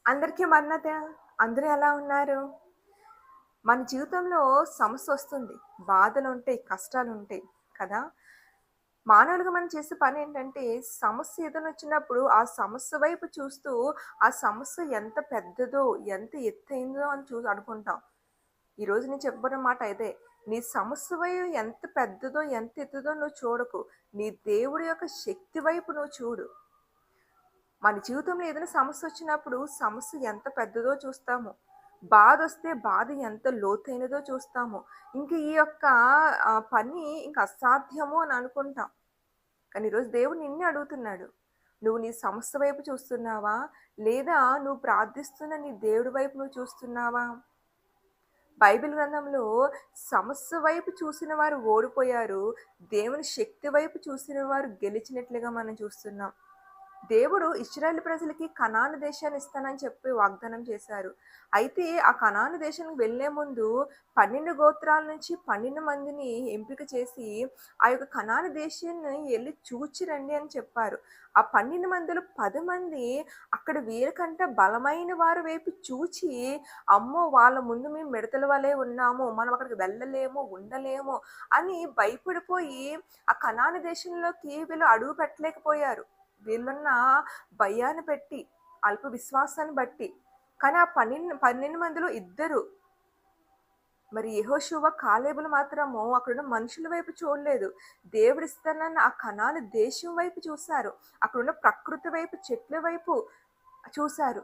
అందరికీ మన్నత. అందరూ ఎలా ఉన్నారు? మన జీవితంలో సమస్యొస్తుంది. బాధలుంటాయి, కష్టాలుంటాయి కదా! మానవులుగా మనం చేసే పనేంటంటే, సమస్య ఏదైనొచ్చినప్పుడు ఆ సమస్య వైపు చూస్తూ, ఆ సమస్య ఎంత పెద్దదో, ఎంత ఎత్తైందో అని అనుకుంటాం. ఈరోజు నేను చెప్పబోయే మాట ఇదే. నీ సమస్య ఎంత పెద్దదో, ఎంత ఎత్తుదో నువ్వు చూడకు. నీ దేవుడి యొక్క శక్తి వైపు నువ్వు చూడు. మన జీవితంలో ఏదైనా సమస్యొచ్చినప్పుడు సమస్య ఎంత పెద్దదో చూస్తాము. బాధొస్తే బాధ ఎంత లోతైనదో చూస్తాము. ఇంక ఈ యొక్క పని ఇంక అసాధ్యము అని అనుకుంటాం. కానీ ఈరోజు దేవుడు నిన్నే అడుగుతున్నాడు. నువ్వు నీ సమస్య వైపు చూస్తున్నావా? లేదా నువ్వు ప్రార్థిస్తున్న నీ దేవుడి వైపు నువ్వు చూస్తున్నావా? బైబిల్ గ్రంథంలో సమస్య వైపు చూసిన వారు ఓడిపోయారు. దేవుని శక్తి వైపు చూసిన వారు గెలిచినట్లుగా మనం చూస్తున్నాం. దేవుడు ఇశ్రాయేలు ప్రజలకి కనాను దేశాన్ని ఇస్తానని చెప్పి వాగ్దానం చేశారు. అయితే ఆ కనాను దేశానికి వెళ్ళే ముందు 12 గోత్రాల నుంచి 12 మందిని ఎంపిక చేసి, ఆ యొక్క కనాను దేశాన్ని ఎళ్లి చూచి రండి అని చెప్పారు. ఆ 12 మందిలో 10 మంది అక్కడ వీరికంటే బలమైన వారి వైపు చూచి, అమ్మో! వాళ్ళ ముందు మేము మిడతల వలె ఉన్నాము. మనం అక్కడికి వెళ్ళలేము, ఉండలేము అని భయపడిపోయి ఆ కనాను దేశంలోకి వీళ్ళు అడుగు పెట్టలేకపోయారు. వీళ్ళున్న భయాన్ని పెట్టి, అల్ప విశ్వాసాన్ని బట్టి. కానీ ఆ 12 మందిలో ఇద్దరు మరి యెహోషువ, కాలేబులు మాత్రము అక్కడున్న మనుషుల వైపు చూడలేదు. దేవుడిస్తానన్న ఆ కనాను దేశం వైపు చూసారు. అక్కడున్న ప్రకృతి వైపు, చెట్ల వైపు చూసారు.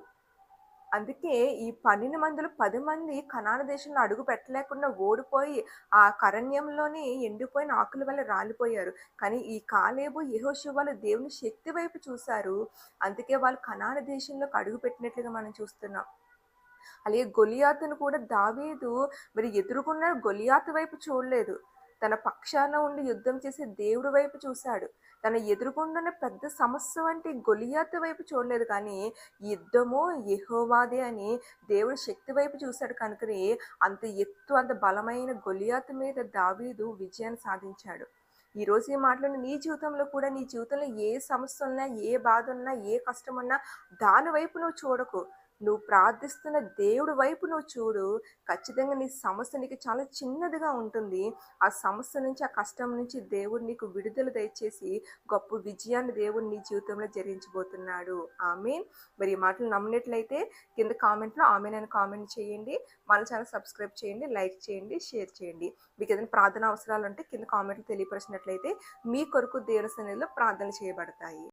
అందుకే ఈ 12 మందిలో 10 మంది కనాను దేశంలో అడుగు పెట్టలేకుండా ఓడిపోయి, ఆ అరణ్యంలోనే ఎండిపోయిన ఆకుల వల్ల రాలిపోయారు. కానీ ఈ కాలేబు, యెహోషువలు దేవుని శక్తి వైపు చూసారు. అందుకే వాళ్ళు కనాను దేశంలోకి అడుగుపెట్టినట్లుగా మనం చూస్తున్నాం. అలాగే గొలియాతును కూడా దావీదు మరి ఎదురుగున్న గొలియాతు వైపు చూడలేదు. తన పక్షాన ఉండి యుద్ధం చేసే దేవుడి వైపు చూశాడు. తన ఎదురుగుండానే పెద్ద సమస్య వంటి గొలియాతు వైపు చూడలేదు కానీ, యుద్ధము యెహోవాదే అని దేవుడి శక్తి వైపు చూశాడు కనుకనే అంత ఎత్తు, అంత బలమైన గొలియాతు మీద దావీదు విజయాన్ని సాధించాడు. ఈరోజు ఈ మాటలను నీ జీవితంలో కూడా, నీ జీవితంలో ఏ సమస్య ఉన్నా, ఏ బాధ ఉన్నా, ఏ కష్టం ఉన్నా దాని వైపు నువ్వు చూడకు. నువ్వు ప్రార్థిస్తున్న దేవుడి వైపు నువ్వు చూడు. ఖచ్చితంగా నీ సమస్య నీకు చాలా చిన్నదిగా ఉంటుంది. ఆ సమస్య నుంచి, ఆ కష్టం నుంచి దేవుడు నీకు విడుదల దయచేసి గొప్ప విజయాన్ని దేవుడు నీ జీవితంలో జరిగించబోతున్నాడు. ఆమేన్. మరి ఈ మాటలు నమ్మినట్లయితే కింద కామెంట్‌లో ఆమేన్ అని కామెంట్ చేయండి. మన ఛానల్ సబ్స్క్రైబ్ చేయండి, లైక్ చేయండి, షేర్ చేయండి. మీకు ఏదైనా ప్రార్థన అవసరాలుంటే కింద కామెంట్‌లో తెలియపరిచినట్లయితే మీ కొరకు దేవుని సన్నిధిలో ప్రార్థనలు చేయబడతాయి.